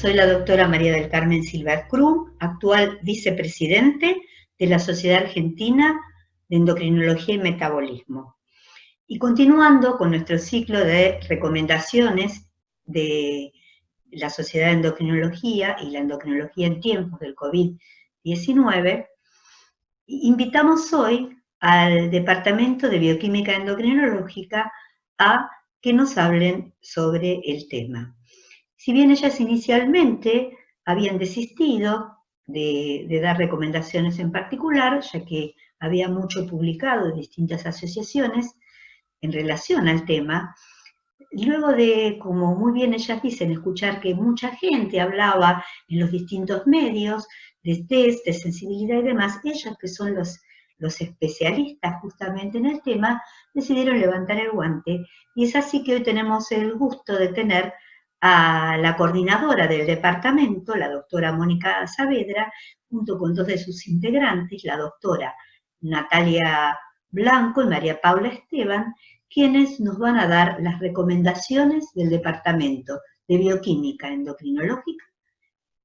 Soy la doctora María del Carmen Silva Cruz, actual vicepresidente de la Sociedad Argentina de Endocrinología y Metabolismo. Y continuando con nuestro ciclo de recomendaciones de la Sociedad de Endocrinología y la endocrinología en tiempos del COVID-19, invitamos hoy al Departamento de Bioquímica Endocrinológica a que nos hablen sobre el tema. Si bien ellas inicialmente habían desistido de dar recomendaciones en particular, ya que había mucho publicado en distintas asociaciones en relación al tema, luego de, como muy bien ellas dicen, escuchar que mucha gente hablaba en los distintos medios de test, de sensibilidad y demás, ellas que son los especialistas justamente en el tema, decidieron levantar el guante. Y es así que hoy tenemos el gusto de tener a la coordinadora del departamento, la doctora Mónica Saavedra, junto con dos de sus integrantes, la doctora Natalia Blanco y María Paula Esteban, quienes nos van a dar las recomendaciones del Departamento de Bioquímica Endocrinológica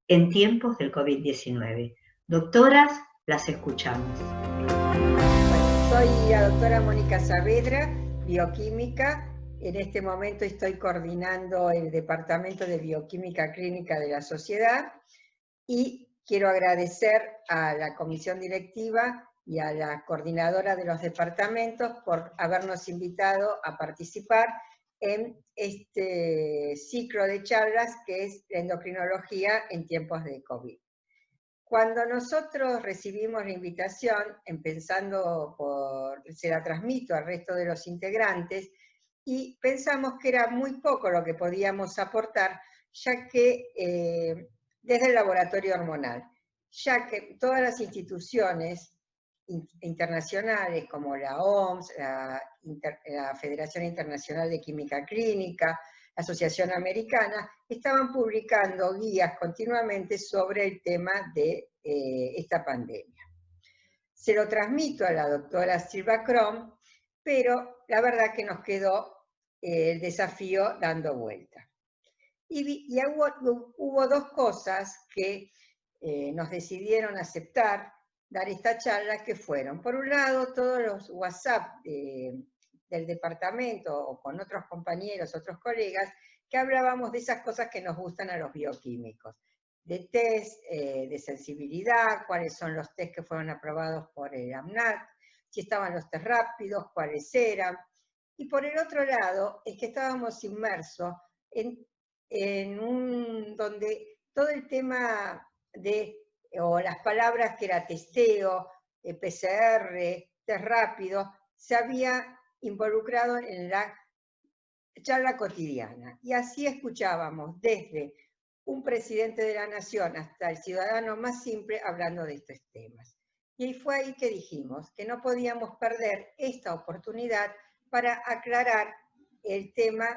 en tiempos del COVID-19. Doctoras, las escuchamos. Bueno, soy la doctora Mónica Saavedra, bioquímica. En este momento estoy coordinando el Departamento de Bioquímica Clínica de la Sociedad y quiero agradecer a la comisión directiva y a la coordinadora de los departamentos por habernos invitado a participar en este ciclo de charlas que es la endocrinología en tiempos de COVID. Cuando nosotros recibimos la invitación, empezando por, se la transmito al resto de los integrantes, y pensamos que era muy poco lo que podíamos aportar, ya que desde el laboratorio hormonal, ya que todas las instituciones internacionales como la OMS, la Federación Internacional de Química Clínica, la Asociación Americana, estaban publicando guías continuamente sobre el tema de esta pandemia. Se lo transmito a la doctora Silva Crom, pero la verdad que nos quedó el desafío dando vuelta. Y hubo dos cosas que nos decidieron aceptar dar esta charla, que fueron, por un lado, todos los WhatsApp del departamento o con otros compañeros, otros colegas, que hablábamos de esas cosas que nos gustan a los bioquímicos, de test de sensibilidad, cuáles son los test que fueron aprobados por el AMNAT, si estaban los test rápidos, cuáles eran. Y por el otro lado, es que estábamos inmersos donde todo el tema o las palabras que era testeo, PCR, test rápido, se había involucrado en la charla cotidiana. Y así escuchábamos desde un presidente de la nación hasta el ciudadano más simple hablando de estos temas. Y fue ahí que dijimos que no podíamos perder esta oportunidad para aclarar el tema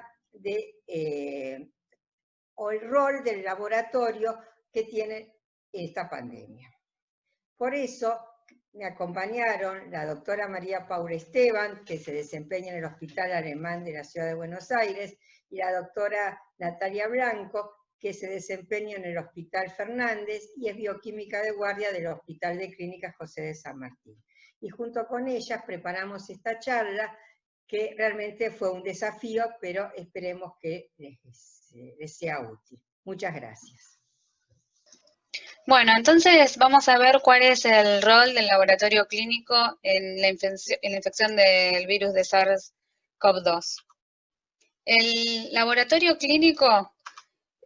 o el rol del laboratorio que tiene esta pandemia. Por eso me acompañaron la doctora María Paula Esteban, que se desempeña en el Hospital Alemán de la Ciudad de Buenos Aires, y la doctora Natalia Blanco, que se desempeña en el Hospital Fernández y es bioquímica de guardia del Hospital de Clínicas José de San Martín. Y junto con ellas preparamos esta charla, que realmente fue un desafío, pero esperemos que les sea útil. Muchas gracias. Bueno, entonces vamos a ver cuál es el rol del laboratorio clínico en la infección del virus de SARS-CoV-2. El laboratorio clínico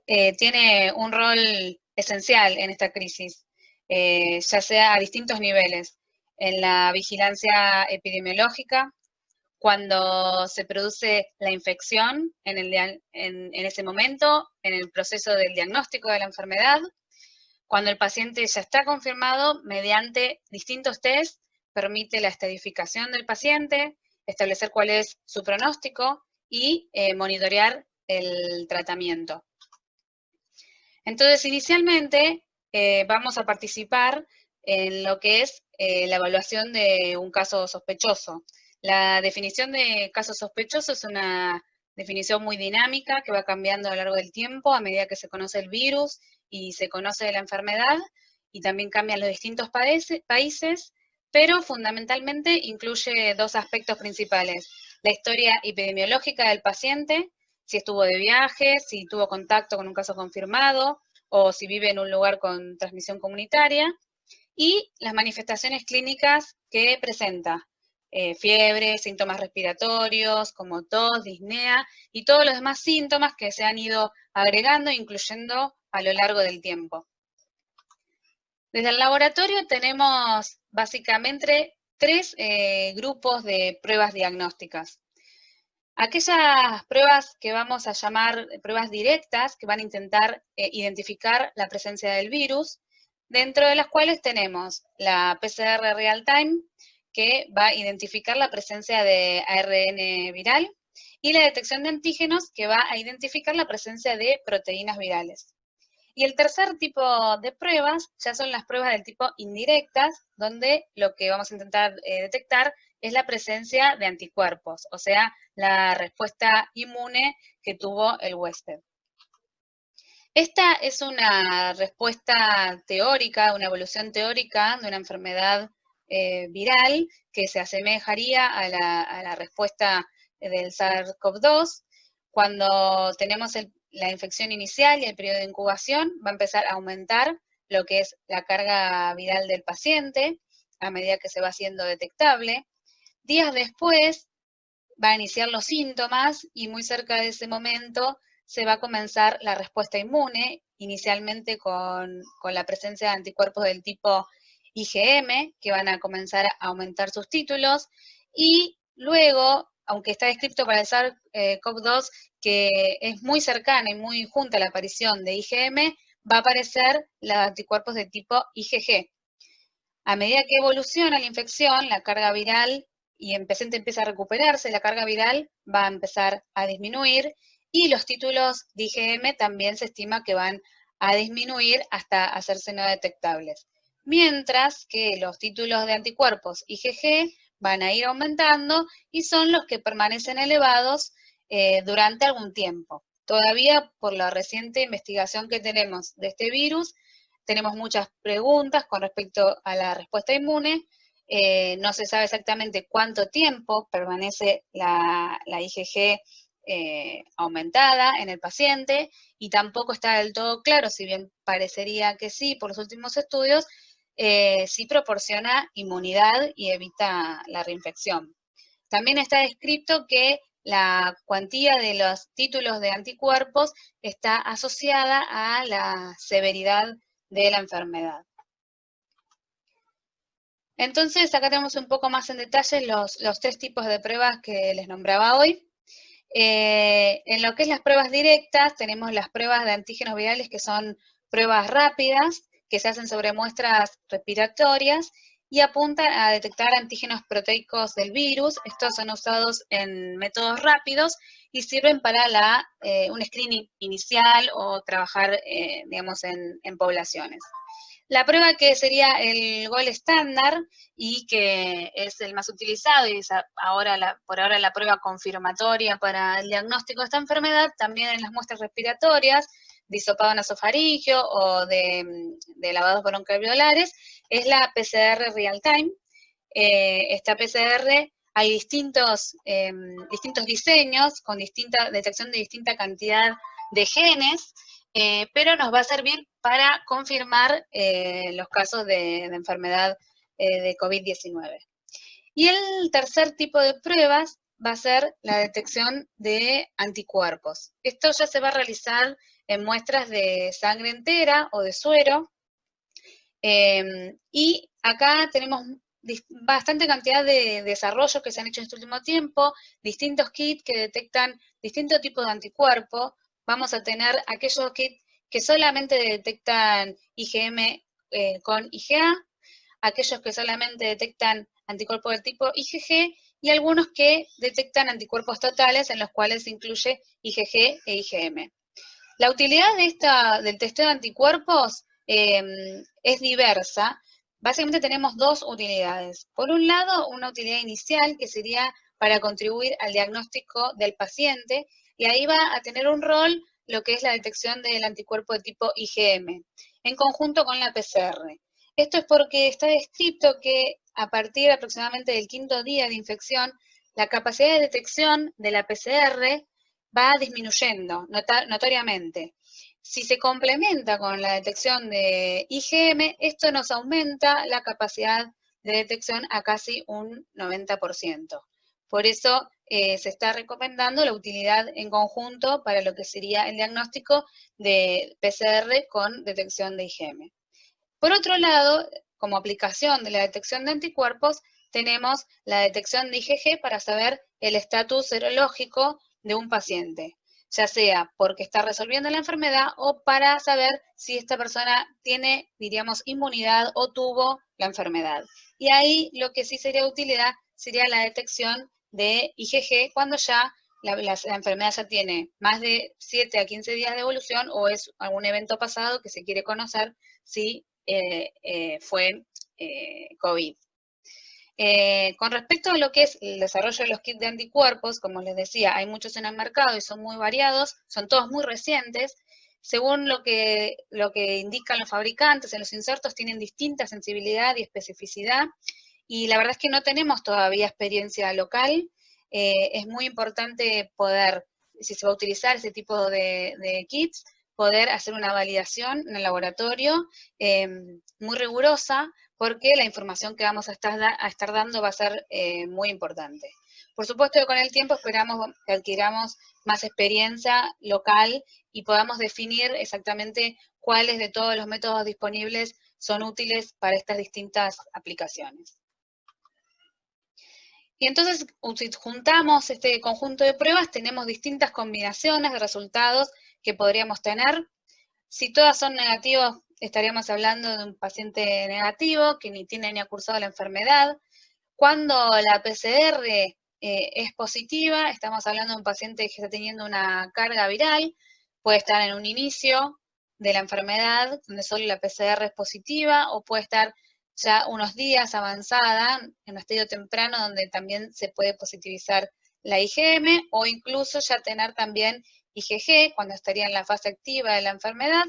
tiene un rol esencial en esta crisis, ya sea a distintos niveles, en la vigilancia epidemiológica, cuando se produce la infección en ese momento, en el proceso del diagnóstico de la enfermedad, cuando el paciente ya está confirmado, mediante distintos test, permite la estadificación del paciente, establecer cuál es su pronóstico y monitorear el tratamiento. Entonces, inicialmente vamos a participar en lo que es la evaluación de un caso sospechoso. La definición de caso sospechoso es una definición muy dinámica que va cambiando a lo largo del tiempo a medida que se conoce el virus y se conoce la enfermedad, y también cambian los distintos países, pero fundamentalmente incluye dos aspectos principales: la historia epidemiológica del paciente, si estuvo de viaje, si tuvo contacto con un caso confirmado, o si vive en un lugar con transmisión comunitaria, y las manifestaciones clínicas que presenta: fiebre, síntomas respiratorios como tos, disnea y todos los demás síntomas que se han ido agregando e incluyendo a lo largo del tiempo. Desde el laboratorio tenemos básicamente tres grupos de pruebas diagnósticas. Aquellas pruebas que vamos a llamar pruebas directas, que van a intentar identificar la presencia del virus, dentro de las cuales tenemos la PCR real time, que va a identificar la presencia de ARN viral, y la detección de antígenos, que va a identificar la presencia de proteínas virales. Y el tercer tipo de pruebas ya son las pruebas del tipo indirectas, donde lo que vamos a intentar detectar es la presencia de anticuerpos, o sea, la respuesta inmune que tuvo el huésped. Esta es una respuesta teórica, una evolución teórica de una enfermedad viral que se asemejaría a la respuesta del SARS-CoV-2. Cuando tenemos la infección inicial y el periodo de incubación, va a empezar a aumentar lo que es la carga viral del paciente a medida que se va haciendo detectable. Días después va a iniciar los síntomas y muy cerca de ese momento se va a comenzar la respuesta inmune, inicialmente con la presencia de anticuerpos del tipo IgM, que van a comenzar a aumentar sus títulos, y luego, aunque está descrito para el SARS-CoV-2 que es muy cercana y muy junta a la aparición de IgM, va a aparecer los anticuerpos de tipo IgG. A medida que evoluciona la infección, la carga viral, y el paciente empieza a recuperarse, la carga viral va a empezar a disminuir, y los títulos de IgM también se estima que van a disminuir hasta hacerse no detectables. Mientras que los títulos de anticuerpos IgG van a ir aumentando y son los que permanecen elevados durante algún tiempo. Todavía, por la reciente investigación que tenemos de este virus, tenemos muchas preguntas con respecto a la respuesta inmune. No se sabe exactamente cuánto tiempo permanece la IgG aumentada en el paciente, y tampoco está del todo claro, si bien parecería que sí por los últimos estudios, sí proporciona inmunidad y evita la reinfección. También está descrito que la cuantía de los títulos de anticuerpos está asociada a la severidad de la enfermedad. Entonces, acá tenemos un poco más en detalle los tres tipos de pruebas que les nombraba hoy. En lo que es las pruebas directas, tenemos las pruebas de antígenos virales, que son pruebas rápidas, que se hacen sobre muestras respiratorias y apuntan a detectar antígenos proteicos del virus. Estos son usados en métodos rápidos y sirven para un screening inicial o trabajar, digamos, en poblaciones. La prueba que sería el gold estándar y que es el más utilizado y es por ahora la prueba confirmatoria para el diagnóstico de esta enfermedad, también en las muestras respiratorias, de hisopado nasofaringeo o de lavados broncoalveolares, es la PCR real time. Esta PCR hay distintos diseños con distinta detección de distinta cantidad de genes, pero nos va a servir para confirmar los casos de enfermedad de COVID-19. Y el tercer tipo de pruebas va a ser la detección de anticuerpos. Esto ya se va a realizar en muestras de sangre entera o de suero, y acá tenemos bastante cantidad de desarrollos que se han hecho en este último tiempo, distintos kits que detectan distintos tipos de anticuerpos. Vamos a tener aquellos kits que solamente detectan IgM con IgA, aquellos que solamente detectan anticuerpos del tipo IgG, y algunos que detectan anticuerpos totales, en los cuales se incluye IgG e IgM. La utilidad del testeo de anticuerpos es diversa. Básicamente tenemos dos utilidades. Por un lado, una utilidad inicial, que sería para contribuir al diagnóstico del paciente, y ahí va a tener un rol lo que es la detección del anticuerpo de tipo IgM, en conjunto con la PCR. Esto es porque está descrito que a partir aproximadamente del 5.º día de infección, la capacidad de detección de la PCR va disminuyendo notoriamente. Si se complementa con la detección de IgM, esto nos aumenta la capacidad de detección a casi un 90%. Por eso se está recomendando la utilidad en conjunto para lo que sería el diagnóstico de PCR con detección de IgM. Por otro lado, como aplicación de la detección de anticuerpos, tenemos la detección de IgG para saber el estatus serológico de un paciente, ya sea porque está resolviendo la enfermedad o para saber si esta persona tiene, diríamos, inmunidad o tuvo la enfermedad. Y ahí lo que sí sería de utilidad sería la detección de IgG cuando ya la enfermedad ya tiene más de 7 a 15 días de evolución o es algún evento pasado que se quiere conocer si fue COVID. Con respecto a lo que es el desarrollo de los kits de anticuerpos, como les decía, hay muchos en el mercado y son muy variados, son todos muy recientes. Según lo que indican los fabricantes, en los insertos tienen distinta sensibilidad y especificidad, y la verdad es que no tenemos todavía experiencia local. Es muy importante poder, si se va a utilizar ese tipo de kits, poder hacer una validación en el laboratorio muy rigurosa, porque la información que vamos a estar dando va a ser muy importante. Por supuesto que con el tiempo esperamos que adquiramos más experiencia local y podamos definir exactamente cuáles de todos los métodos disponibles son útiles para estas distintas aplicaciones. Y entonces, si juntamos este conjunto de pruebas, tenemos distintas combinaciones de resultados que podríamos tener. Si todas son negativos, estaríamos hablando de un paciente negativo que ni tiene ni ha cursado la enfermedad. Cuando la PCR es positiva, estamos hablando de un paciente que está teniendo una carga viral, puede estar en un inicio de la enfermedad, donde solo la PCR es positiva, o puede estar ya unos días avanzada, en un estadio temprano, donde también se puede positivizar la IgM, o incluso ya tener también IgG, cuando estaría en la fase activa de la enfermedad.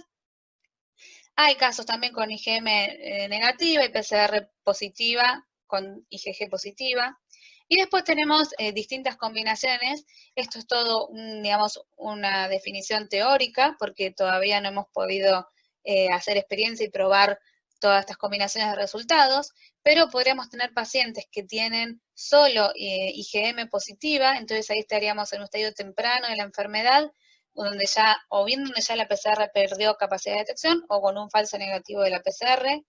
Hay casos también con IgM negativa y PCR positiva con IgG positiva. Y después tenemos distintas combinaciones. Esto es todo, digamos, una definición teórica, porque todavía no hemos podido hacer experiencia y probar todas estas combinaciones de resultados, pero podríamos tener pacientes que tienen solo IgM positiva, entonces ahí estaríamos en un estadio temprano de la enfermedad, donde ya, o bien donde ya la PCR perdió capacidad de detección, o con un falso negativo de la PCR.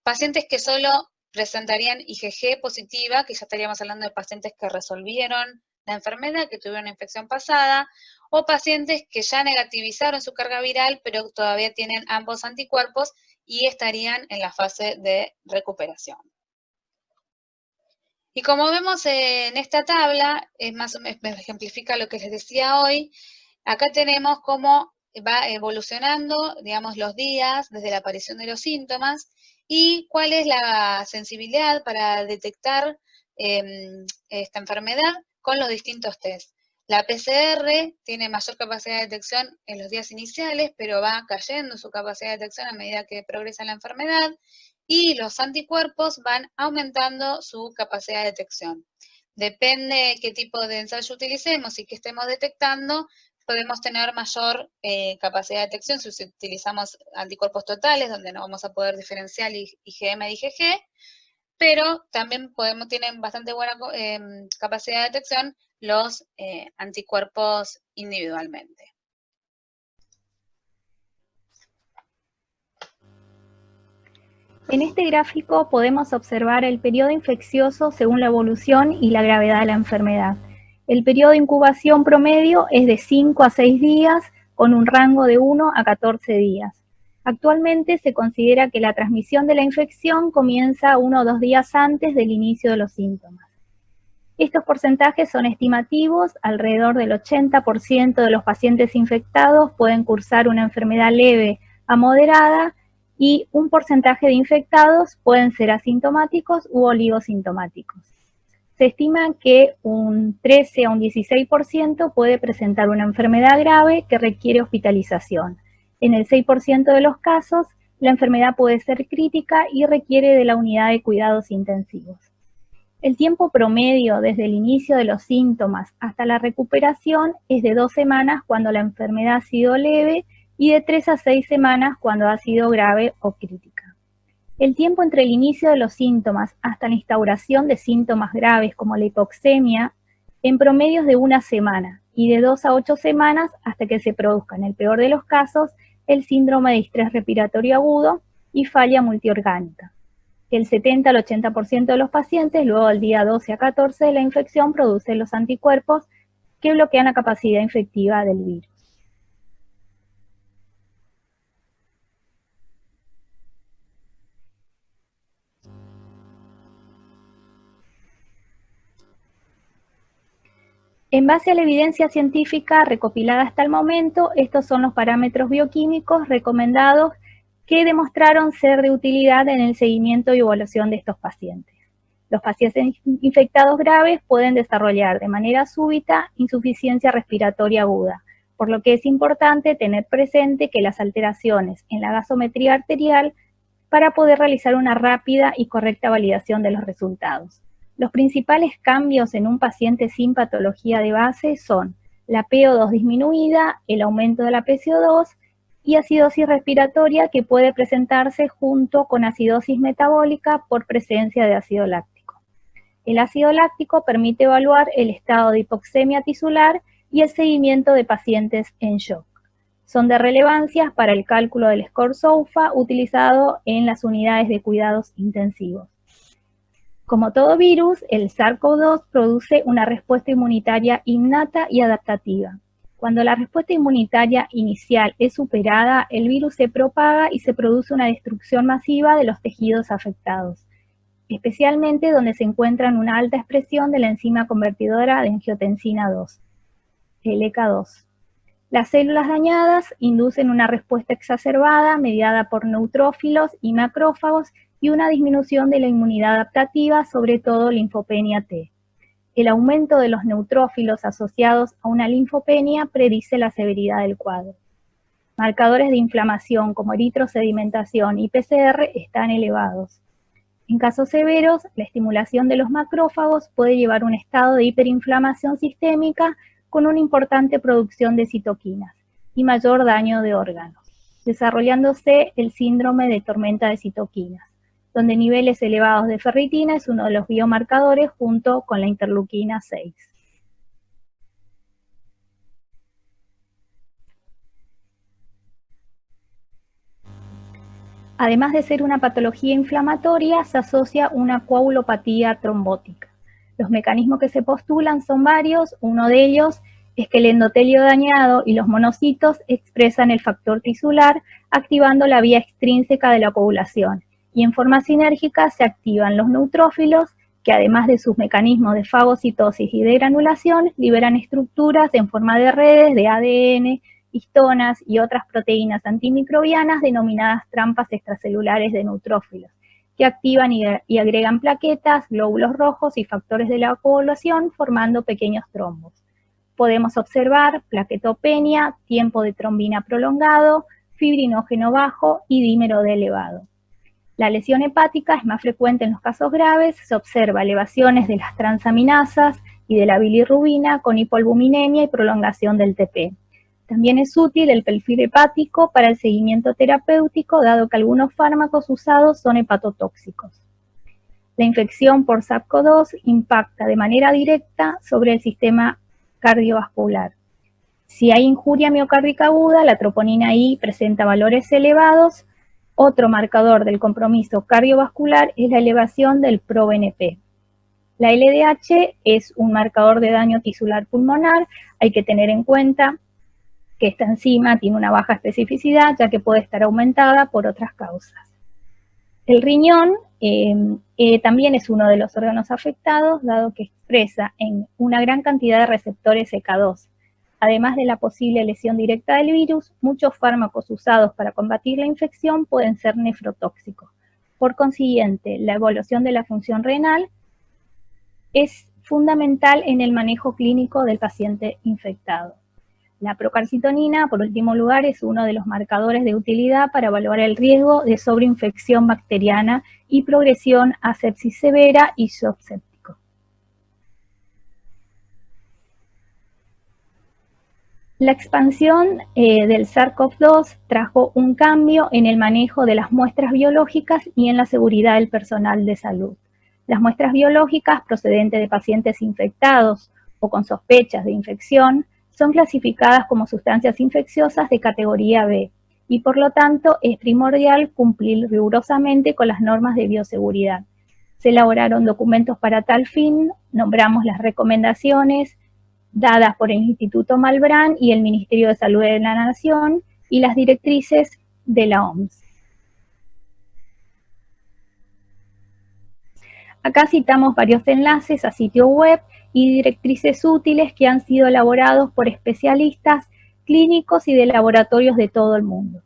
Pacientes que solo presentarían IgG positiva, que ya estaríamos hablando de pacientes que resolvieron la enfermedad, que tuvieron una infección pasada, o pacientes que ya negativizaron su carga viral, pero todavía tienen ambos anticuerpos y estarían en la fase de recuperación. Y como vemos en esta tabla, me ejemplifica lo que les decía hoy. Acá tenemos cómo va evolucionando, digamos, los días desde la aparición de los síntomas y cuál es la sensibilidad para detectar esta enfermedad con los distintos test. La PCR tiene mayor capacidad de detección en los días iniciales, pero va cayendo su capacidad de detección a medida que progresa la enfermedad, y los anticuerpos van aumentando su capacidad de detección. Depende qué tipo de ensayo utilicemos y qué estemos detectando, podemos tener mayor capacidad de detección si utilizamos anticuerpos totales, donde no vamos a poder diferenciar IgM de IgG, pero también tienen bastante buena capacidad de detección los anticuerpos individualmente. En este gráfico podemos observar el periodo infeccioso según la evolución y la gravedad de la enfermedad. El periodo de incubación promedio es de 5 a 6 días, con un rango de 1 a 14 días. Actualmente se considera que la transmisión de la infección comienza 1 o 2 días antes del inicio de los síntomas. Estos porcentajes son estimativos, alrededor del 80% de los pacientes infectados pueden cursar una enfermedad leve a moderada, y un porcentaje de infectados pueden ser asintomáticos u oligosintomáticos. Se estima que un 13 a un 16% puede presentar una enfermedad grave que requiere hospitalización. En el 6% de los casos, la enfermedad puede ser crítica y requiere de la unidad de cuidados intensivos. El tiempo promedio desde el inicio de los síntomas hasta la recuperación es de 2 semanas cuando la enfermedad ha sido leve y de 3 a 6 semanas cuando ha sido grave o crítica. El tiempo entre el inicio de los síntomas hasta la instauración de síntomas graves como la hipoxemia en promedio es de 1 semana y de 2 a 8 semanas hasta que se produzca, en el peor de los casos, el síndrome de estrés respiratorio agudo y falla multiorgánica. El 70 al 80% de los pacientes, luego del día 12 a 14 de la infección, producen los anticuerpos que bloquean la capacidad infectiva del virus. En base a la evidencia científica recopilada hasta el momento, estos son los parámetros bioquímicos recomendados que demostraron ser de utilidad en el seguimiento y evaluación de estos pacientes. Los pacientes infectados graves pueden desarrollar de manera súbita insuficiencia respiratoria aguda, por lo que es importante tener presente que las alteraciones en la gasometría arterial para poder realizar una rápida y correcta validación de los resultados. Los principales cambios en un paciente sin patología de base son la PO2 disminuida, el aumento de la PCO2 y acidosis respiratoria que puede presentarse junto con acidosis metabólica por presencia de ácido láctico. El ácido láctico permite evaluar el estado de hipoxemia tisular y el seguimiento de pacientes en shock. Son de relevancia para el cálculo del score SOFA utilizado en las unidades de cuidados intensivos. Como todo virus, el SARS-CoV-2 produce una respuesta inmunitaria innata y adaptativa. Cuando la respuesta inmunitaria inicial es superada, el virus se propaga y se produce una destrucción masiva de los tejidos afectados, especialmente donde se encuentran una alta expresión de la enzima convertidora de angiotensina 2, el ECA2. Las células dañadas inducen una respuesta exacerbada mediada por neutrófilos y macrófagos y una disminución de la inmunidad adaptativa, sobre todo linfopenia T. El aumento de los neutrófilos asociados a una linfopenia predice la severidad del cuadro. Marcadores de inflamación como eritrosedimentación y PCR están elevados. En casos severos, la estimulación de los macrófagos puede llevar a un estado de hiperinflamación sistémica con una importante producción de citoquinas y mayor daño de órganos, desarrollándose el síndrome de tormenta de citoquinas, donde niveles elevados de ferritina es uno de los biomarcadores junto con la interleuquina 6. Además de ser una patología inflamatoria, se asocia una coagulopatía trombótica. Los mecanismos que se postulan son varios, uno de ellos es que el endotelio dañado y los monocitos expresan el factor tisular, activando la vía extrínseca de la coagulación, y en forma sinérgica se activan los neutrófilos, que además de sus mecanismos de fagocitosis y de granulación, liberan estructuras en forma de redes de ADN, histonas y otras proteínas antimicrobianas denominadas trampas extracelulares de neutrófilos, que activan y agregan plaquetas, glóbulos rojos y factores de la coagulación formando pequeños trombos. Podemos observar plaquetopenia, tiempo de trombina prolongado, fibrinógeno bajo y dímero D elevado. La lesión hepática es más frecuente en los casos graves, se observa elevaciones de las transaminasas y de la bilirrubina con hipoalbuminemia y prolongación del TP. También es útil el perfil hepático para el seguimiento terapéutico, dado que algunos fármacos usados son hepatotóxicos. La infección por SARS-CoV-2 impacta de manera directa sobre el sistema cardiovascular. Si hay injuria miocárdica aguda, la troponina I presenta valores elevados. Otro marcador del compromiso cardiovascular es la elevación del ProBNP. La LDH es un marcador de daño tisular pulmonar. Hay que tener en cuenta que esta enzima tiene una baja especificidad, ya que puede estar aumentada por otras causas. El riñón también es uno de los órganos afectados, dado que expresa en una gran cantidad de receptores ECA2. Además de la posible lesión directa del virus, muchos fármacos usados para combatir la infección pueden ser nefrotóxicos. Por consiguiente, la evaluación de la función renal es fundamental en el manejo clínico del paciente infectado. La procalcitonina, por último lugar, es uno de los marcadores de utilidad para evaluar el riesgo de sobreinfección bacteriana y progresión a sepsis severa y shock séptico. La expansión del SARS-CoV-2 trajo un cambio en el manejo de las muestras biológicas y en la seguridad del personal de salud. Las muestras biológicas procedentes de pacientes infectados o con sospechas de infección son clasificadas como sustancias infecciosas de categoría B y por lo tanto es primordial cumplir rigurosamente con las normas de bioseguridad. Se elaboraron documentos para tal fin, nombramos las recomendaciones dadas por el Instituto Malbrán y el Ministerio de Salud de la Nación y las directrices de la OMS. Acá citamos varios enlaces a sitio web y directrices útiles que han sido elaborados por especialistas clínicos y de laboratorios de todo el mundo.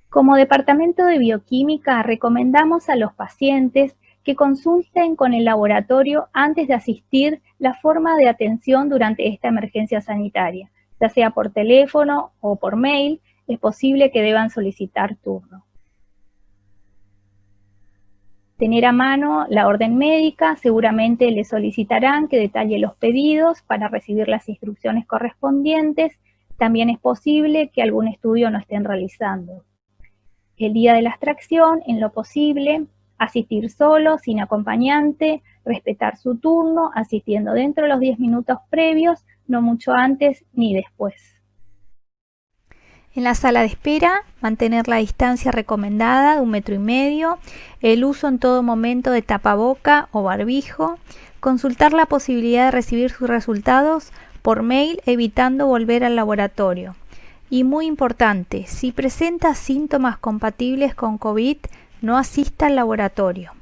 Como Departamento de Bioquímica, recomendamos a los pacientes que consulten con el laboratorio antes de asistir la forma de atención durante esta emergencia sanitaria, ya sea por teléfono o por mail, es posible que deban solicitar turno. Tener a mano la orden médica, seguramente le solicitarán que detalle los pedidos para recibir las instrucciones correspondientes. También es posible que algún estudio no estén realizando. El día de la extracción, en lo posible, asistir solo, sin acompañante, respetar su turno, asistiendo dentro de los 10 minutos previos, no mucho antes ni después. En la sala de espera, mantener la distancia recomendada de 1,5 metros, el uso en todo momento de tapaboca o barbijo, consultar la posibilidad de recibir sus resultados por mail, evitando volver al laboratorio. Y muy importante, si presenta síntomas compatibles con COVID, no asista al laboratorio.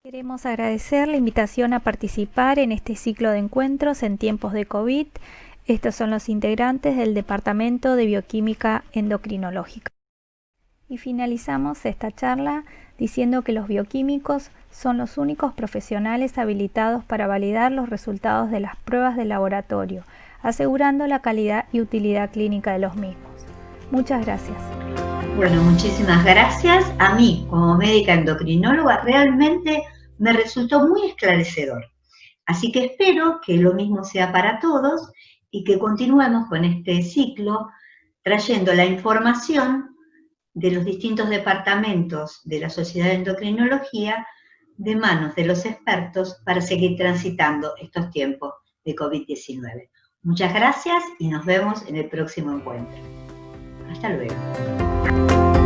Queremos agradecer la invitación a participar en este ciclo de encuentros en tiempos de COVID. Estos son los integrantes del Departamento de Bioquímica Endocrinológica. Y finalizamos esta charla diciendo que los bioquímicos son los únicos profesionales habilitados para validar los resultados de las pruebas de laboratorio, asegurando la calidad y utilidad clínica de los mismos. Muchas gracias. Bueno, muchísimas gracias. A mí, como médica endocrinóloga, realmente me resultó muy esclarecedor. Así que espero que lo mismo sea para todos y que continuemos con este ciclo trayendo la información de los distintos departamentos de la Sociedad de Endocrinología de manos de los expertos para seguir transitando estos tiempos de COVID-19. Muchas gracias y nos vemos en el próximo encuentro. Hasta luego.